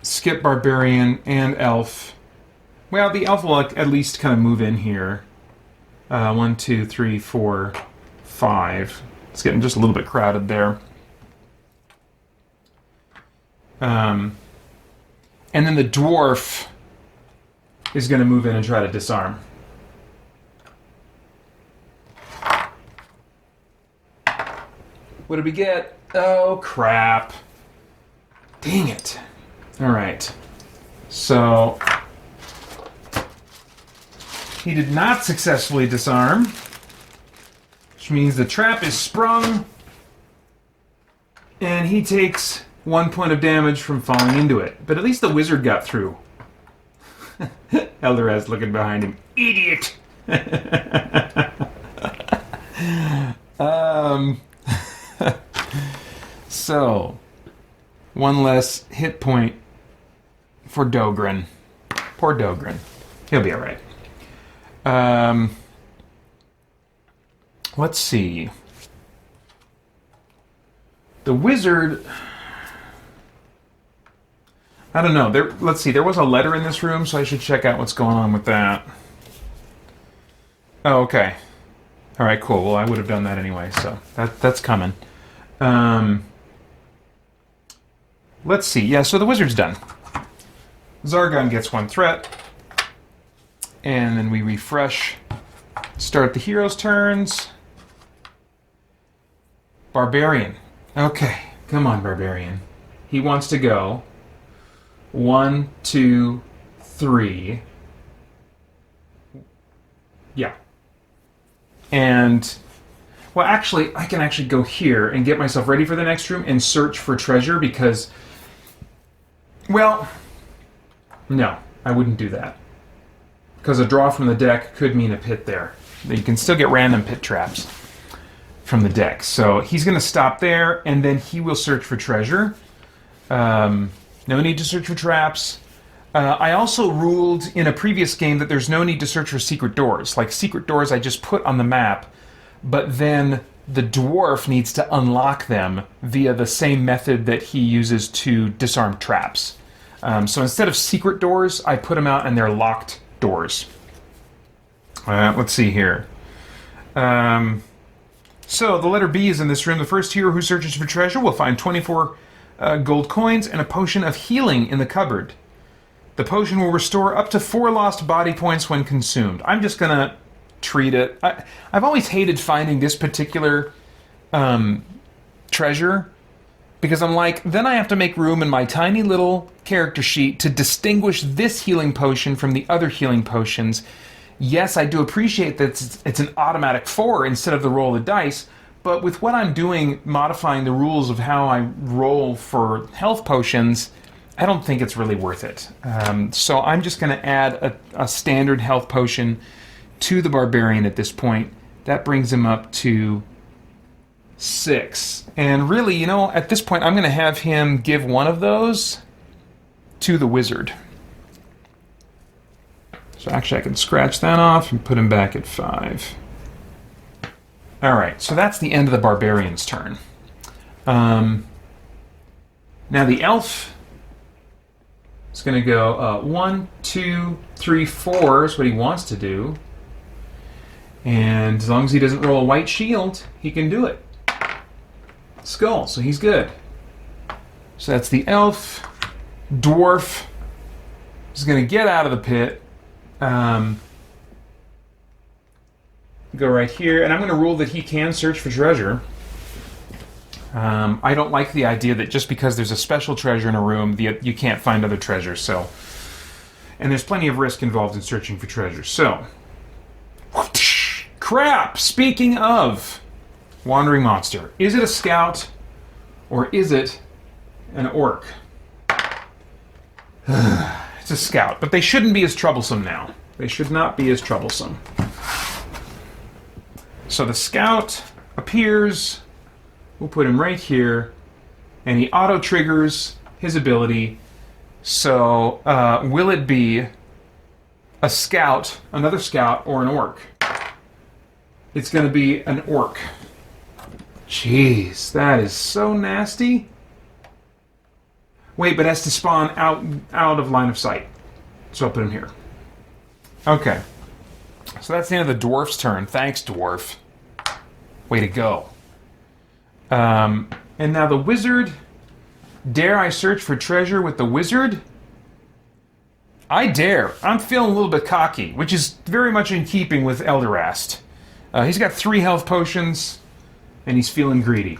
skip barbarian and elf. Well, the elf will at least kind of move in here. 1, 2, 3, 4, 5. It's getting just a little bit crowded there. And then the dwarf is going to move in and try to disarm. What did we get? Oh, crap. Dang it. Alright. So, he did not successfully disarm, which means the trap is sprung, and he takes 1 point of damage from falling into it. But at least the wizard got through. Eldorad's looking behind him. Idiot! So, 1 less hit point for Dogren. Poor Dogren. He'll be alright. Let's see. The wizard... I don't know. Let's see. There was a letter in this room, so I should check out what's going on with that. Oh, okay. All right, cool. Well, I would have done that anyway, so that's coming. Let's see. Yeah, so the wizard's done. Zargon gets 1 threat. And then we refresh. Start the hero's turns. Barbarian. Okay. Come on, Barbarian. He wants to go. 1, 2, 3. Yeah. And, well, actually, I can actually go here and get myself ready for the next room and search for treasure because, well, no, I wouldn't do that. Because a draw from the deck could mean a pit there. You can still get random pit traps from the deck. So he's going to stop there, and then he will search for treasure. No need to search for traps. I also ruled in a previous game that there's no need to search for secret doors. Like, secret doors I just put on the map, but then the dwarf needs to unlock them via the same method that he uses to disarm traps. So instead of secret doors, I put them out and they're locked doors. Let's see here. So the letter B is in this room. The first hero who searches for treasure will find 24 gold coins and a potion of healing in the cupboard. The potion will restore up to 4 lost body points when consumed. I'm just going to treat it. I've always hated finding this particular treasure because I'm like, then I have to make room in my tiny little character sheet to distinguish this healing potion from the other healing potions. Yes, I do appreciate that it's an automatic 4 instead of the roll of the dice, but with what I'm doing, modifying the rules of how I roll for health potions, I don't think it's really worth it. So I'm just going to add a standard health potion to the Barbarian at this point. That brings him up to 6. And really, you know, at this point, I'm going to have him give one of those to the Wizard. So actually, I can scratch that off and put him back at 5. All right, so that's the end of the Barbarian's turn. Now the Elf is going to go 1, 2, 3, 4 is what he wants to do. And as long as he doesn't roll a white shield, he can do it. Skull, so he's good. So that's the Elf. Dwarf is going to get out of the pit. Go right here, and I'm going to rule that he can search for treasure. I don't like the idea that just because there's a special treasure in a room, you can't find other treasures. So, and there's plenty of risk involved in searching for treasure. So, crap! Speaking of wandering monster, is it a scout or is it an orc? It's a scout, but they shouldn't be as troublesome now. They should not be as troublesome. So the scout appears, we'll put him right here, and he auto-triggers his ability. So will it be a scout, another scout, or an orc? It's going to be an orc. Jeez, that is so nasty. Wait, but has to spawn out of line of sight. So I'll put him here. Okay. So that's the end of the Dwarf's turn. Thanks, Dwarf. Way to go. And now the Wizard. Dare I search for treasure with the Wizard? I dare. I'm feeling a little bit cocky, which is very much in keeping with Elderast. He's got 3 health potions, and he's feeling greedy.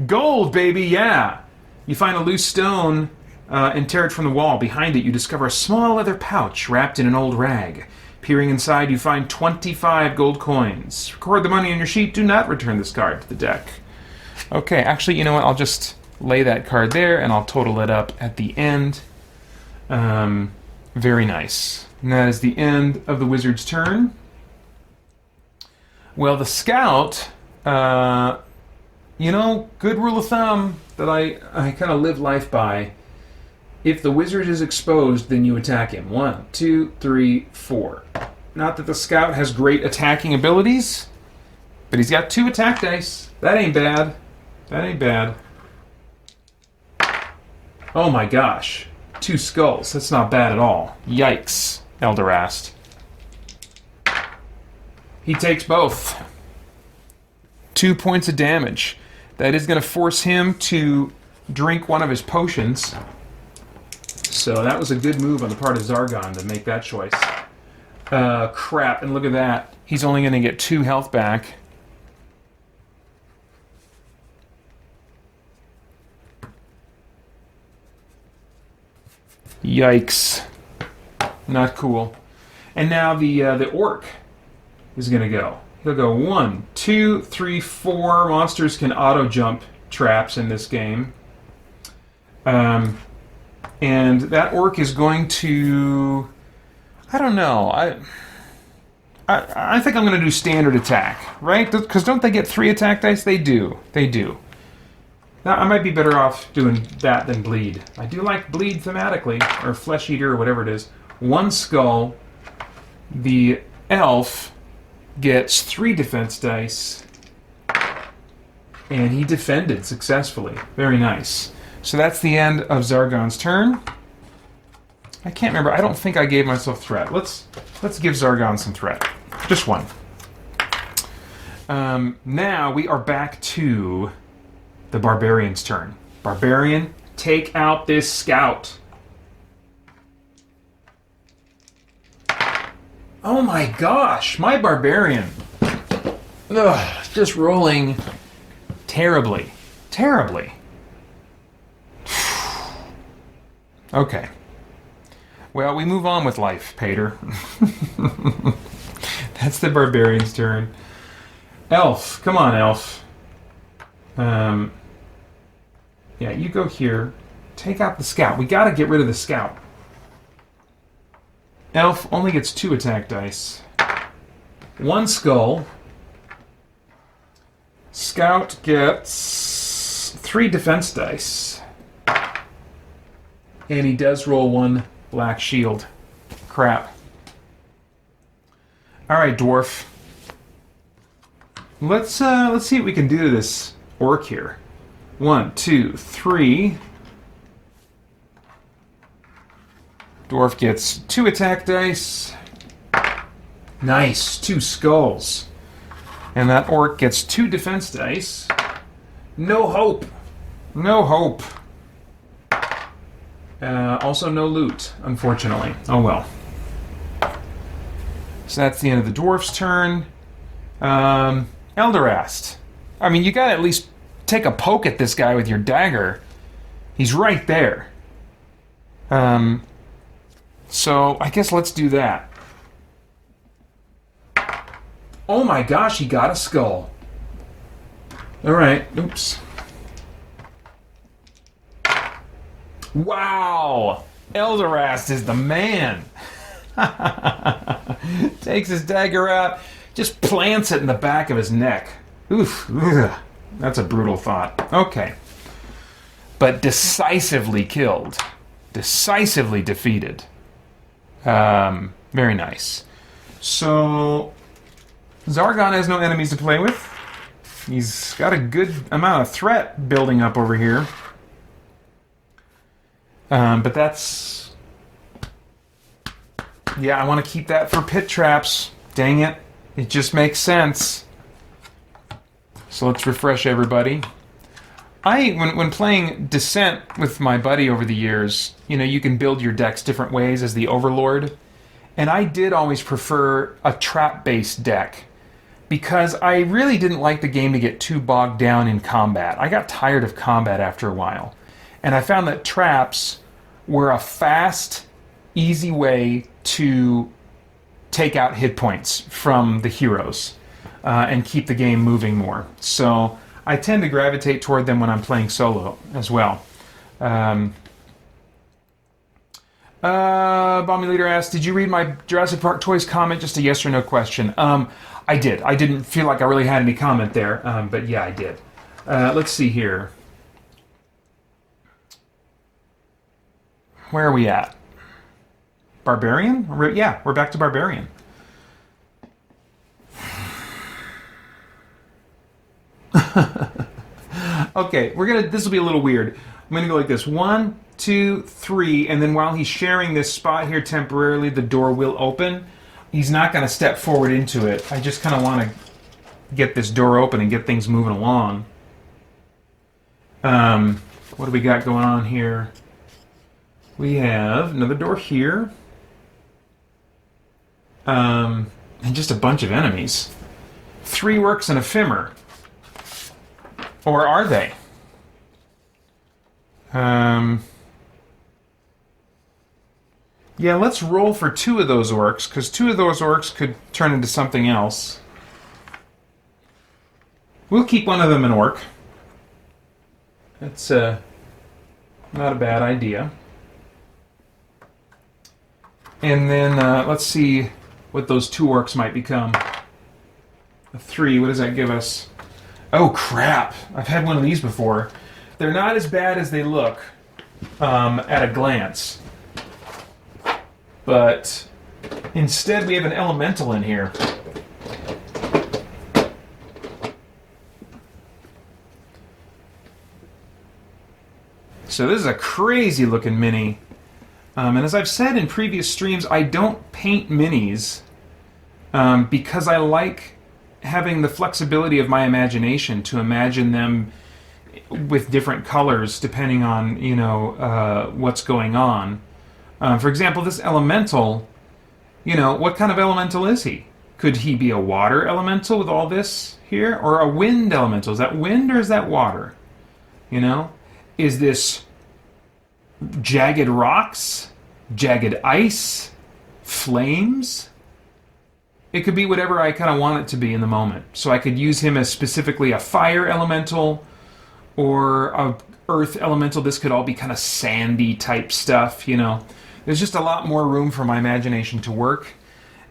Gold, baby, yeah! You find a loose stone and tear it from the wall. Behind it, you discover a small leather pouch wrapped in an old rag. Peering inside, you find 25 gold coins. Record the money on your sheet. Do not return this card to the deck. Okay, actually, you know what? I'll just lay that card there, and I'll total it up at the end. Very nice. And that is the end of the Wizard's turn. Well, the Scout, you know, good rule of thumb that I kind of live life by. If the Wizard is exposed, then you attack him. 1, 2, 3, 4. Not that the Scout has great attacking abilities, but he's got 2 attack dice. That ain't bad. That ain't bad. Oh my gosh. 2 skulls. That's not bad at all. Yikes, Elderast. He takes both. 2 points of damage. That is going to force him to drink one of his potions. So that was a good move on the part of Zargon to make that choice. Crap, and look at that. He's only going to get 2 health back. Yikes. Not cool. And now the orc is going to go. He'll go 1, 2, 3, 4. Monsters can auto-jump traps in this game. And that orc is going to... I don't know. I think I'm going to do standard attack, right? Because don't they get 3 attack dice? They do. They do. Now, I might be better off doing that than bleed. I do like bleed thematically, or flesh eater, or whatever it is. 1 skull. The elf gets 3 defense dice, and he defended successfully. Very nice. So that's the end of Zargon's turn. I can't remember. I don't think I gave myself threat. Let's give Zargon some threat. Just 1. Now we are back to the Barbarian's turn. Barbarian, take out this Scout. Oh my gosh, my Barbarian. Ugh, just rolling terribly. Terribly. Okay. Well, we move on with life, Pater. That's the Barbarian's turn. Elf. Come on, Elf. Yeah, you go here. Take out the Scout. We gotta get rid of the Scout. Elf only gets 2 attack dice. 1 skull. Scout gets 3 defense dice. And he does roll 1 black shield. Crap. Alright, Dwarf. Let's see what we can do to this orc here. 1, 2, 3. Dwarf gets 2 attack dice. Nice, 2 skulls. And that orc gets 2 defense dice. No hope. No hope. Also no loot, unfortunately. Oh well. So that's the end of the dwarf's turn. Elderast. I mean, you gotta at least take a poke at this guy with your dagger. He's right there. So I guess let's do that. Oh my gosh, he got a skull. Alright, oops. Wow! Elderast is the man! Takes his dagger out, just plants it in the back of his neck. Oof. Ugh. That's a brutal thought. Okay. But decisively killed. Decisively defeated. Very nice. So, Zargon has no enemies to play with. He's got a good amount of threat building up over here. But that's... Yeah, I want to keep that for pit traps. Dang it. It just makes sense. So let's refresh everybody. When playing Descent with my buddy over the years, you can build your decks different ways as the Overlord. And I did always prefer a trap-based deck, because I really didn't like the game to get too bogged down in combat. I got tired of combat after a while. And I found that traps were a fast, easy way to take out hit points from the heroes and keep the game moving more. So I tend to gravitate toward them when I'm playing solo as well. Bomby Leader asked, did you read my Jurassic Park Toys comment? Just a yes or no question. I did. I didn't feel like I really had any comment there, but yeah, I did. Let's see here. Where are we at? Barbarian? Yeah, we're back to Barbarian. Okay, this will be a little weird. I'm gonna go like this. 1, 2, 3, and then while he's sharing this spot here temporarily, the door will open. He's not gonna step forward into it. I just kind of want to get this door open and get things moving along. What do we got going on here? We have another door here. And just a bunch of enemies. 3 orcs and a Fimmer. Or are they? Yeah, let's roll for 2 of those orcs, because 2 of those orcs could turn into something else. We'll keep one of them an orc. That's not a bad idea. And then let's see what those 2 orcs might become. A 3, what does that give us? Oh crap, I've had one of these before. They're not as bad as they look at a glance. But instead we have an elemental in here. So this is a crazy looking mini. And as I've said in previous streams, I don't paint minis because I like having the flexibility of my imagination to imagine them with different colors depending on, what's going on. For example, this elemental, what kind of elemental is he? Could he be a water elemental with all this here? Or a wind elemental? Is that wind or is that water? Is this jagged rocks? Jagged ice? Flames? It could be whatever I kind of want it to be in the moment. So I could use him as specifically a fire elemental or a earth elemental. This could all be kind of sandy type stuff, There's just a lot more room for my imagination to work.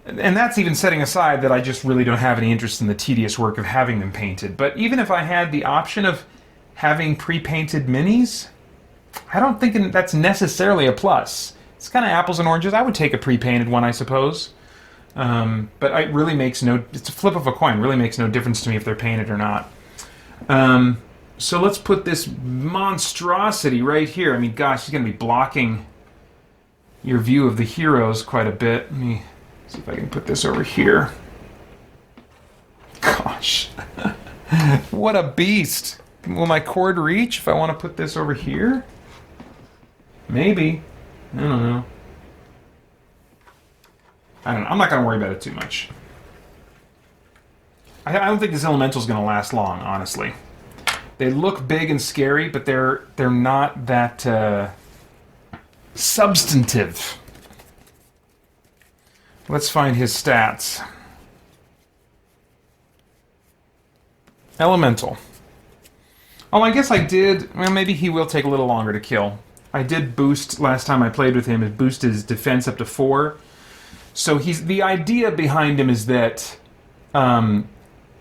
And that's even setting aside that I just really don't have any interest in the tedious work of having them painted. But even if I had the option of having pre-painted minis, I don't think that's necessarily a plus. It's kind of apples and oranges. I would take a pre-painted one, I suppose. But it really makes it's a flip of a coin. It really makes no difference to me if they're painted or not. So let's put this monstrosity right here. I mean, gosh, he's going to be blocking your view of the heroes quite a bit. Let me see if I can put this over here. Gosh. What a beast. Will my cord reach if I want to put this over here? Maybe. I don't know. I'm not going to worry about it too much. I don't think this elemental is going to last long, honestly. They look big and scary, but they're not that substantive. Let's find his stats. Elemental. Oh, I guess I did... Well, maybe he will take a little longer to kill. I did boost, last time I played with him, it boosted his defense up to 4. So the idea behind him is that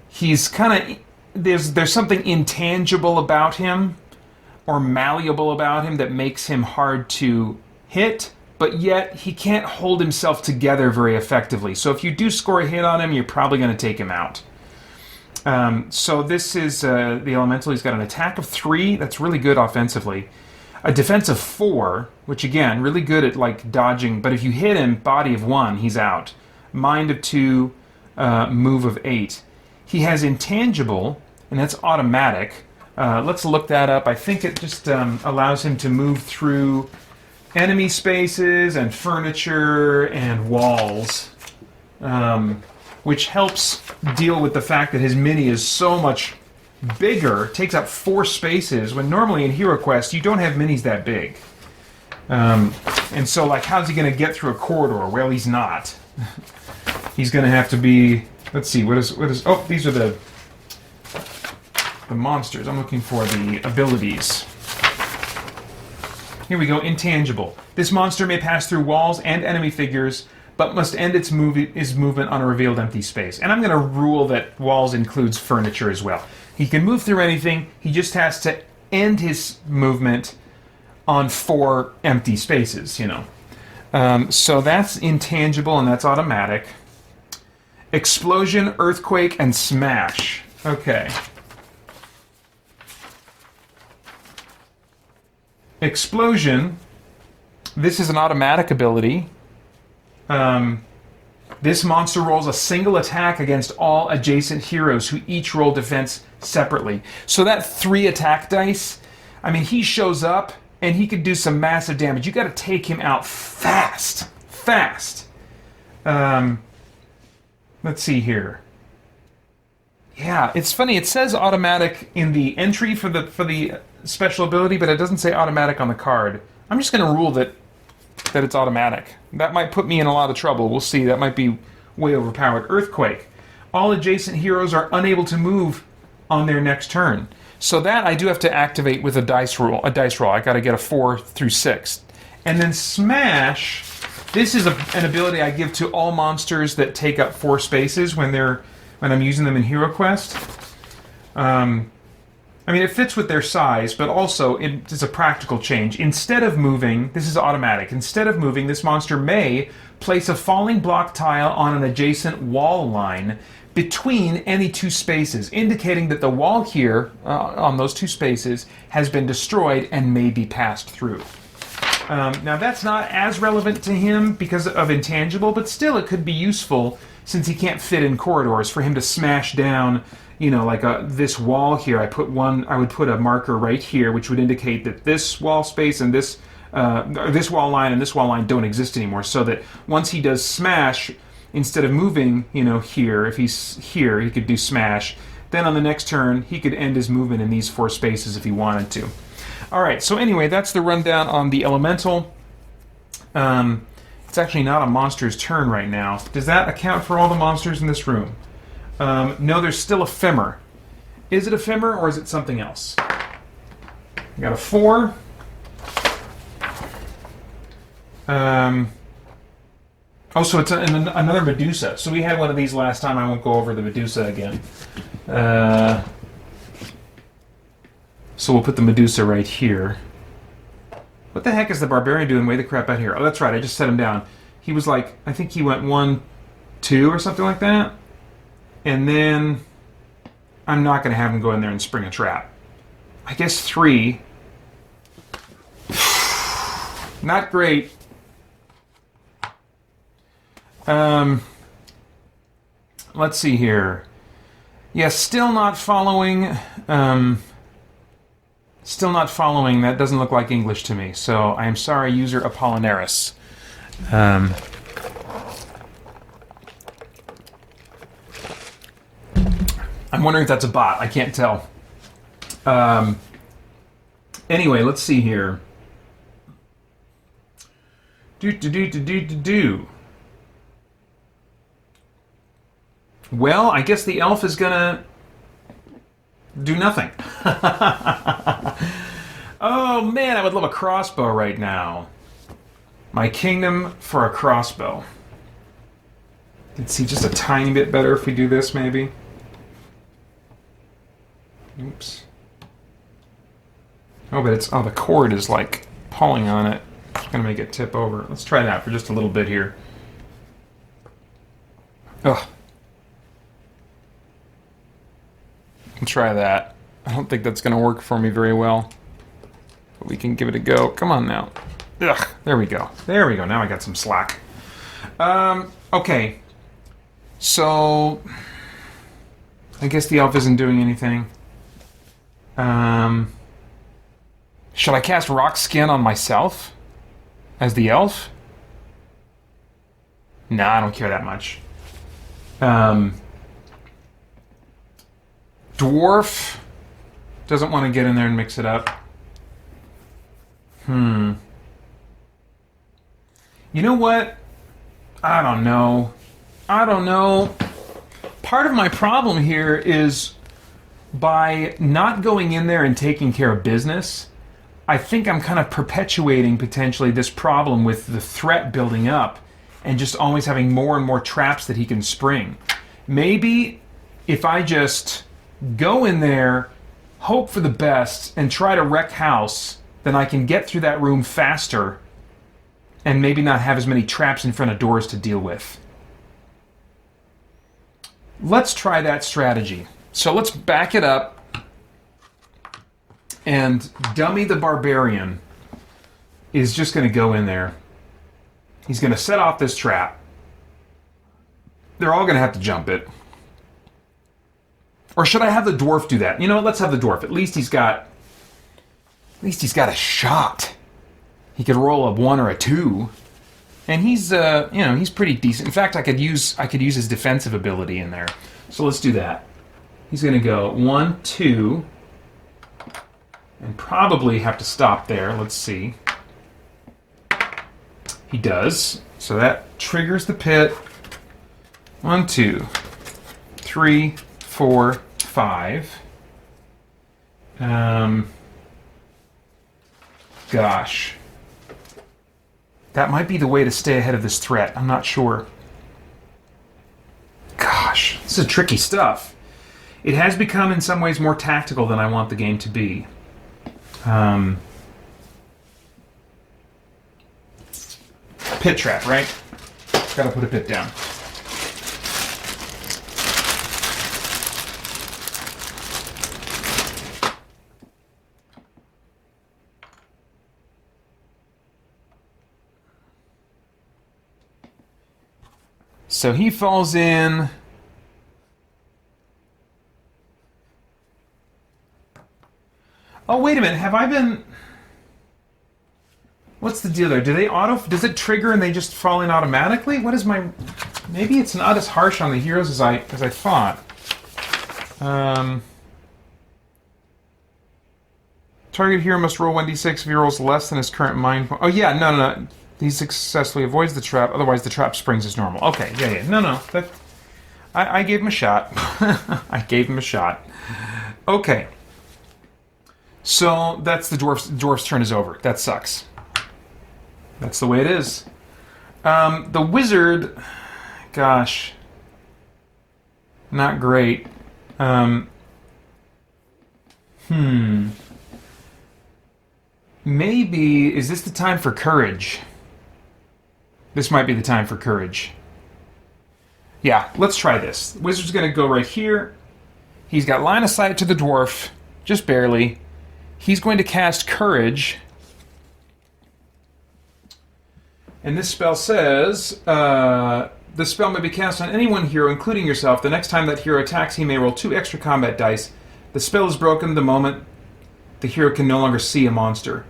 he's kind of... There's something intangible about him, or malleable about him, that makes him hard to hit, but yet he can't hold himself together very effectively. So if you do score a hit on him, you're probably going to take him out. So this is the elemental. He's got an attack of 3. That's really good offensively. a defense of 4, which again, really good at like dodging, but if you hit him, body of 1, he's out. Mind of 2, move of 8. He has intangible, and that's automatic. Let's look that up. I think it just allows him to move through enemy spaces and furniture and walls, which helps deal with the fact that his mini is so much bigger, takes up 4 spaces, when normally in HeroQuest you don't have minis that big. And so, like, how's he going to get through a corridor? Well, he's not. He's going to have to be... Let's see, what is... Oh, these are the monsters. I'm looking for the abilities. Here we go, intangible. This monster may pass through walls and enemy figures, but must end its movement on a revealed empty space. And I'm going to rule that walls includes furniture as well. He can move through anything, he just has to end his movement on 4 empty spaces, you know. So that's intangible and that's automatic. Explosion, earthquake, and smash. Okay. Explosion, this is an automatic ability. This monster rolls a single attack against all adjacent heroes who each roll defense separately. So that 3 attack dice, I mean, he shows up and he could do some massive damage. You got to take him out fast. Fast. Let's see here. Yeah, it's funny. It says automatic in the entry for the special ability, but it doesn't say automatic on the card. I'm just going to rule that it's automatic. That might put me in a lot of trouble. We'll see. That might be way overpowered. Earthquake. All adjacent heroes are unable to move on their next turn. So that I do have to activate with a dice roll. I got to get a 4 through 6. And then Smash. This is an ability I give to all monsters that take up 4 spaces when I'm using them in HeroQuest. I mean, it fits with their size, but also it's a practical change. Instead of moving, this is automatic. Instead of moving, this monster may place a falling block tile on an adjacent wall line between any 2 spaces, indicating that the wall here, on those 2 spaces, has been destroyed and may be passed through. Now, that's not as relevant to him because of intangible, but still it could be useful since he can't fit in corridors for him to smash down, you know, like this wall here. I would put a marker right here, which would indicate that this wall space and this wall line and this wall line don't exist anymore, so that once he does smash, instead of moving, you know, here, if he's here, he could do smash. Then on the next turn, he could end his movement in these 4 spaces if he wanted to. All right, so anyway, that's the rundown on the elemental. It's actually not a monster's turn right now. Does that account for all the monsters in this room? No, there's still a Femmer. Is it a Femmer or is it something else? We got a 4. Oh, so it's another Medusa. So we had one of these last time. I won't go over the Medusa again. So we'll put the Medusa right here. What the heck is the Barbarian doing way the crap out here? Oh, that's right. I just set him down. He was like, I think he went 1, 2 or something like that. And then I'm not going to have him go in there and spring a trap. I guess 3. Not great. Let's see here. Yeah, still not following. Still not following. That doesn't look like English to me. So I am sorry, user Apollinaris. I'm wondering if that's a bot. I can't tell. Anyway, let's see here. Well, I guess the elf is gonna do nothing. Oh man, I would love a crossbow right now. My kingdom for a crossbow. Let's see, just a tiny bit better if we do this, maybe. Oops. Oh, but the cord is like pulling on it. It's gonna make it tip over. Let's try that for just a little bit here. Ugh. I'll try that. I don't think that's gonna work for me very well. But we can give it a go. Come on now. Ugh, there we go. There we go. Now I got some slack. Okay. So, I guess the elf isn't doing anything. Should I cast Rock Skin on myself? As the elf? Nah, I don't care that much. Dwarf doesn't want to get in there and mix it up. You know what? I don't know. Part of my problem here is by not going in there and taking care of business, I think I'm kind of perpetuating potentially this problem with the threat building up and just always having more and more traps that he can spring. Maybe if I just go in there, hope for the best, and try to wreck house, then I can get through that room faster and maybe not have as many traps in front of doors to deal with. Let's try that strategy. So let's back it up, and Dummy the Barbarian is just going to go in there. He's going to set off this trap. They're all going to have to jump it. Or should I have the dwarf do that? You know what? Let's have the dwarf. At least he's got a shot. He could roll a 1 or a 2, and he's he's pretty decent. In fact, I could use his defensive ability in there. So let's do that. He's going to go 1, 2, and probably have to stop there. Let's see. He does. So that triggers the pit. 1, 2, 3, 4, 5. Gosh. That might be the way to stay ahead of this threat. I'm not sure. Gosh, this is tricky stuff. It has become in some ways more tactical than I want the game to be. Pit trap, right? Gotta put a pit down. So he falls in. Oh, wait a minute. Have I been... What's the deal there? Do they does it trigger and they just fall in automatically? What is my... Maybe it's not as harsh on the heroes as I thought. Target hero must roll 1d6 if he rolls less than his current mind point. Oh, yeah, no. He successfully avoids the trap, otherwise the trap springs as normal. Okay, yeah. No. I gave him a shot. I gave him a shot. Okay. So that's the dwarf's turn is over. That sucks. That's the way it is. The wizard, gosh, not great. Maybe, is this the time for courage? This might be the time for courage. Yeah, let's try this. The wizard's going to go right here. He's got line of sight to the dwarf, just barely. He's going to cast Courage. And this spell says, this spell may be cast on any one hero, including yourself. The next time that hero attacks, he may roll 2 extra combat dice. The spell is broken the moment the hero can no longer see a monster.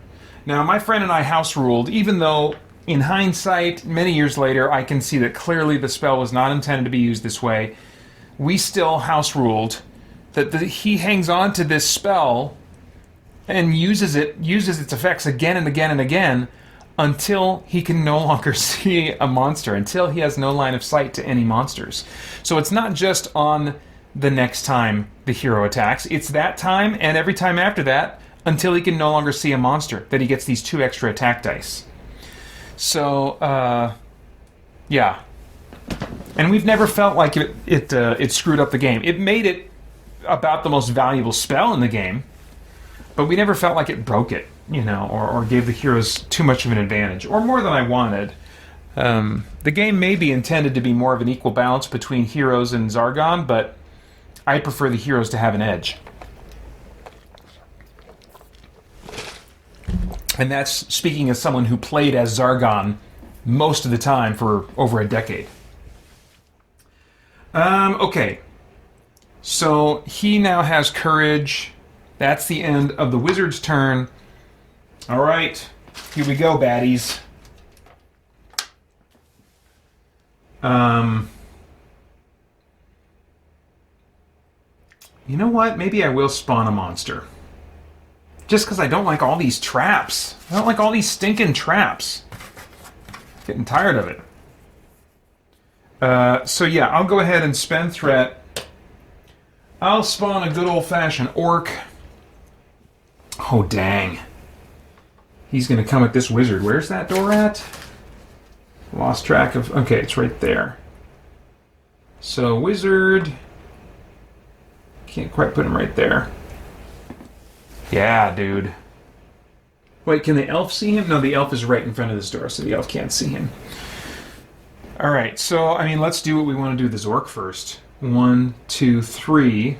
Now, my friend and I house ruled, even though in hindsight, many years later, I can see that clearly the spell was not intended to be used this way. We still house ruled that he hangs on to this spell and uses its effects again and again and again until he can no longer see a monster, until he has no line of sight to any monsters. So it's not just on the next time the hero attacks, it's that time and every time after that until he can no longer see a monster that he gets these 2 extra attack dice. So, yeah. And we've never felt like it screwed up the game. It made it about the most valuable spell in the game, but we never felt like it broke it, or gave the heroes too much of an advantage, or more than I wanted. The game may be intended to be more of an equal balance between heroes and Zargon, but I prefer the heroes to have an edge. And that's speaking as someone who played as Zargon most of the time for over a decade. Okay. So he now has courage. That's the end of the wizard's turn. All right. Here we go, baddies. You know what? Maybe I will spawn a monster. Just because I don't like all these traps. I don't like all these stinking traps. Getting tired of it. So yeah, I'll go ahead and spend threat. I'll spawn a good old-fashioned orc. Oh, dang. He's going to come at this wizard. Where's that door at? Lost track of... Okay, it's right there. So, wizard... Can't quite put him right there. Yeah, dude. Wait, can the elf see him? No, the elf is right in front of this door, so the elf can't see him. Alright, so, I mean, let's do what we want to do with this orc first. 1, 2, 3.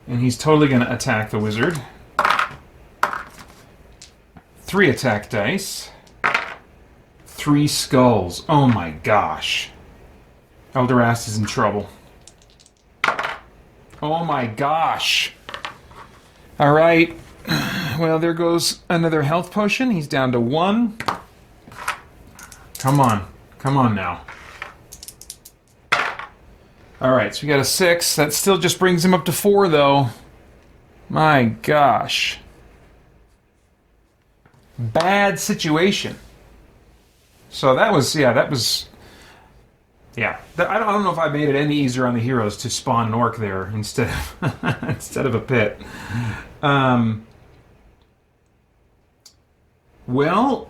And he's totally going to attack the wizard. 3 attack dice. 3 skulls. Oh my gosh. Elderast is in trouble. Oh my gosh. Alright. Well, there goes another health potion. He's down to 1. Come on. Come on now. Alright, so we got a 6. That still just brings him up to 4, though. My gosh. Bad situation. So that was, yeah, that was... Yeah. I don't know if I made it any easier on the heroes to spawn an orc there instead of, instead of a pit. Well...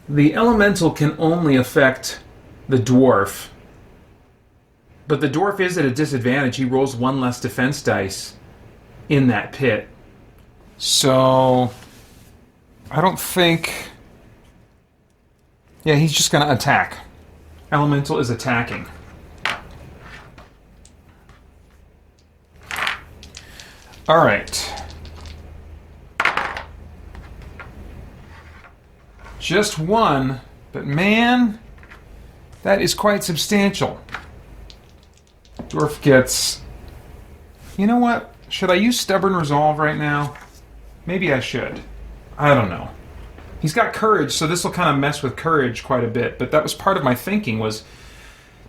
The elemental can only affect the dwarf. But the dwarf is at a disadvantage. He rolls 1 less defense dice in that pit. So... I don't think... Yeah, he's just going to attack. Elemental is attacking. Alright. Just 1, but man, that is quite substantial. Dwarf gets... You know what? Should I use Stubborn Resolve right now? Maybe I should. I don't know. He's got courage, so this will kind of mess with courage quite a bit, but that was part of my thinking, was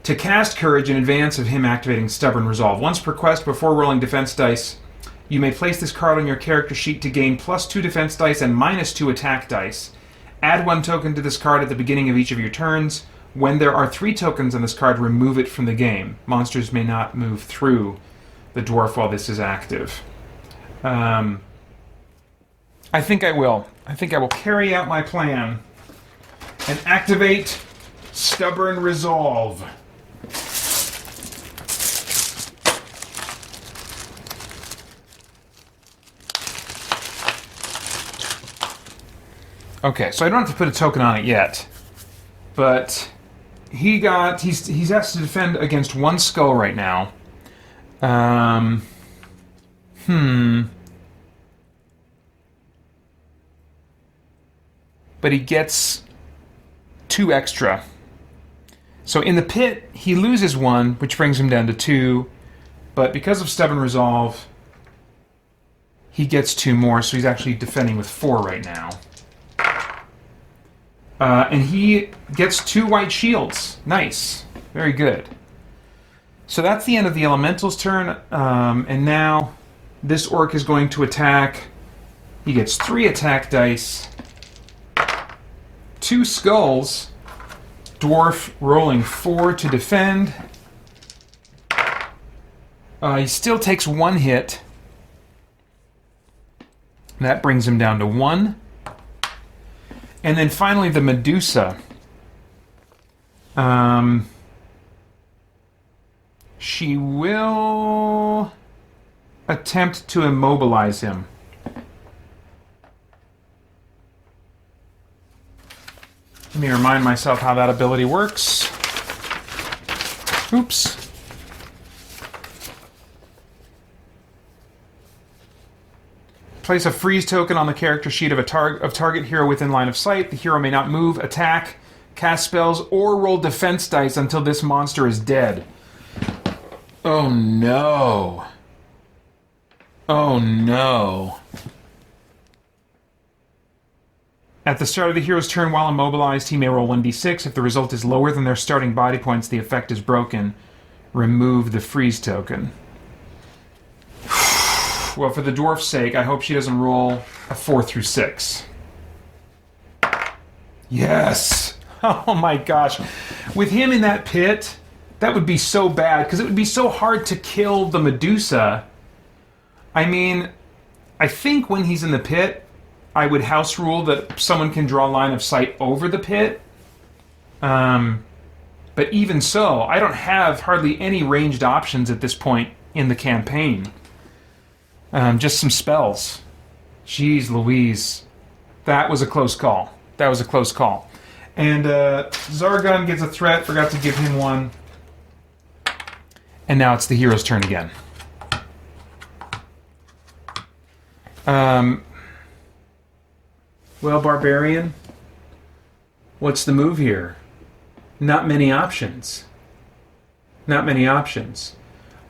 to cast courage in advance of him activating Stubborn Resolve. Once per quest, before rolling defense dice, you may place this card on your character sheet to gain +2 defense dice and -2 attack dice. Add 1 token to this card at the beginning of each of your turns. When there are 3 tokens on this card, remove it from the game. Monsters may not move through the dwarf while this is active. I think I will. I think I will carry out my plan and activate Stubborn Resolve. Okay, so I don't have to put a token on it yet, but he's asked to defend against 1 skull right now. But he gets 2 extra. So in the pit, he loses 1, which brings him down to 2, but because of Stubborn Resolve, he gets 2 more, so he's actually defending with 4 right now. And he gets 2 white shields. Nice. Very good. So that's the end of the Elemental's turn. And now this orc is going to attack. He gets 3 attack dice. 2 skulls. Dwarf rolling 4 to defend. He still takes 1 hit. That brings him down to 1. And then finally the Medusa. She will attempt to immobilize him. Let me remind myself how that ability works. Oops. Place a freeze token on the character sheet of target hero within line of sight. The hero may not move, attack, cast spells, or roll defense dice until this monster is dead. Oh no. Oh no. At the start of the hero's turn while immobilized, he may roll 1d6. If the result is lower than their starting body points, the effect is broken. Remove the freeze token. Well, for the dwarf's sake, I hope she doesn't roll a 4 through 6. Yes! Oh my gosh. With him in that pit, that would be so bad, because it would be so hard to kill the Medusa. I mean, I think when he's in the pit, I would house rule that someone can draw line of sight over the pit. But even so, I don't have hardly any ranged options at this point in the campaign. Just some spells. Jeez Louise. That was a close call. That was a close call. And Zargon gets a threat. Forgot to give him one. And now it's the hero's turn again. Well, Barbarian, what's the move here? Not many options. Not many options.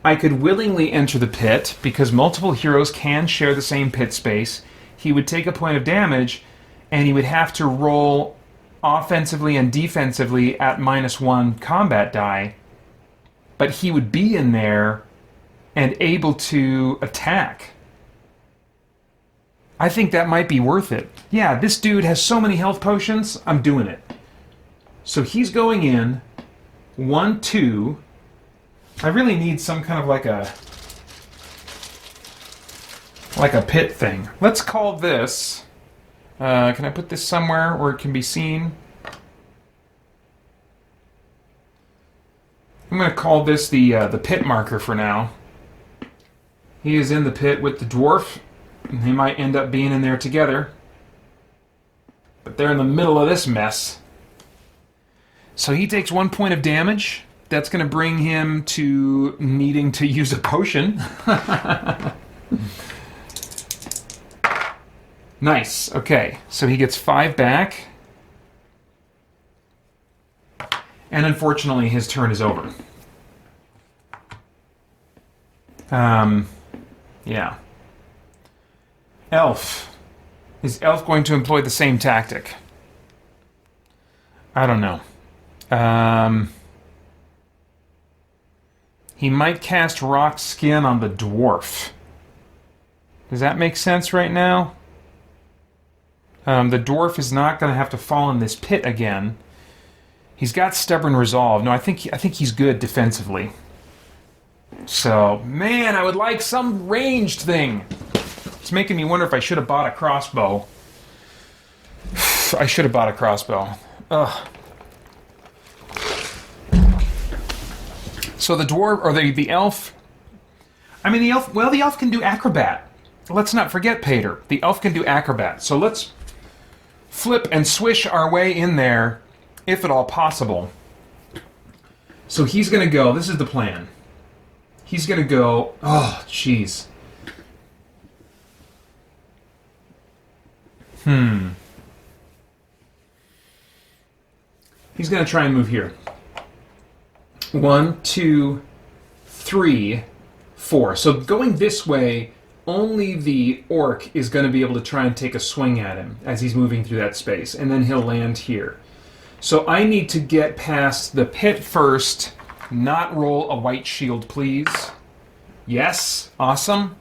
I could willingly enter the pit, because multiple heroes can share the same pit space. He would take a point of damage, and he would have to roll offensively and defensively at -1 combat die, but he would be in there and able to attack. I think that might be worth it. Yeah, this dude has so many health potions, I'm doing it. So he's going in, 1, 2. I really need some kind of like a pit thing. Let's call this, can I put this somewhere where it can be seen? I'm going to call this the pit marker for now. He is in the pit with the dwarf. And they might end up being in there together. But they're in the middle of this mess. So he takes 1 point of damage. That's going to bring him to needing to use a potion. Nice. Okay. So he gets 5 back. And unfortunately, his turn is over. Yeah. Elf. Is Elf going to employ the same tactic? I don't know. He might cast Rock Skin on the Dwarf. Does that make sense right now? The Dwarf is not going to have to fall in this pit again. He's got Stubborn Resolve. No, I think he's good defensively. So, man, I would like some ranged thing. It's making me wonder if I should have bought a crossbow. I should have bought a crossbow. Ugh. So the dwarf, or the elf... I mean, the elf can do Acrobat. Let's not forget, Pater. The elf can do Acrobat. So let's flip and swish our way in there, if at all possible. So he's going to go... This is the plan. He's going to go... Oh, jeez. He's going to try and move here. 1, 2, 3, 4. So going this way, only the orc is going to be able to try and take a swing at him as he's moving through that space, and then he'll land here. So I need to get past the pit first, not roll a white shield, please. Yes, awesome.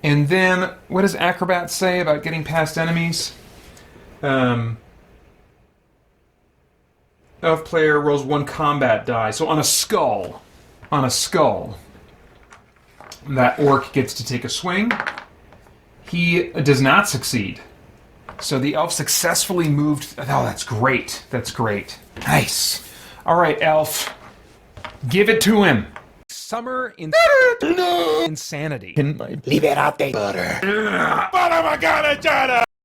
And then, what does Acrobat say about getting past enemies? Elf player rolls 1 combat die. So on a skull, that orc gets to take a swing. He does not succeed. So the elf successfully moved. Oh, that's great. That's great. Nice. All right, elf. Give it to him. Summer insanity. Liberate butter.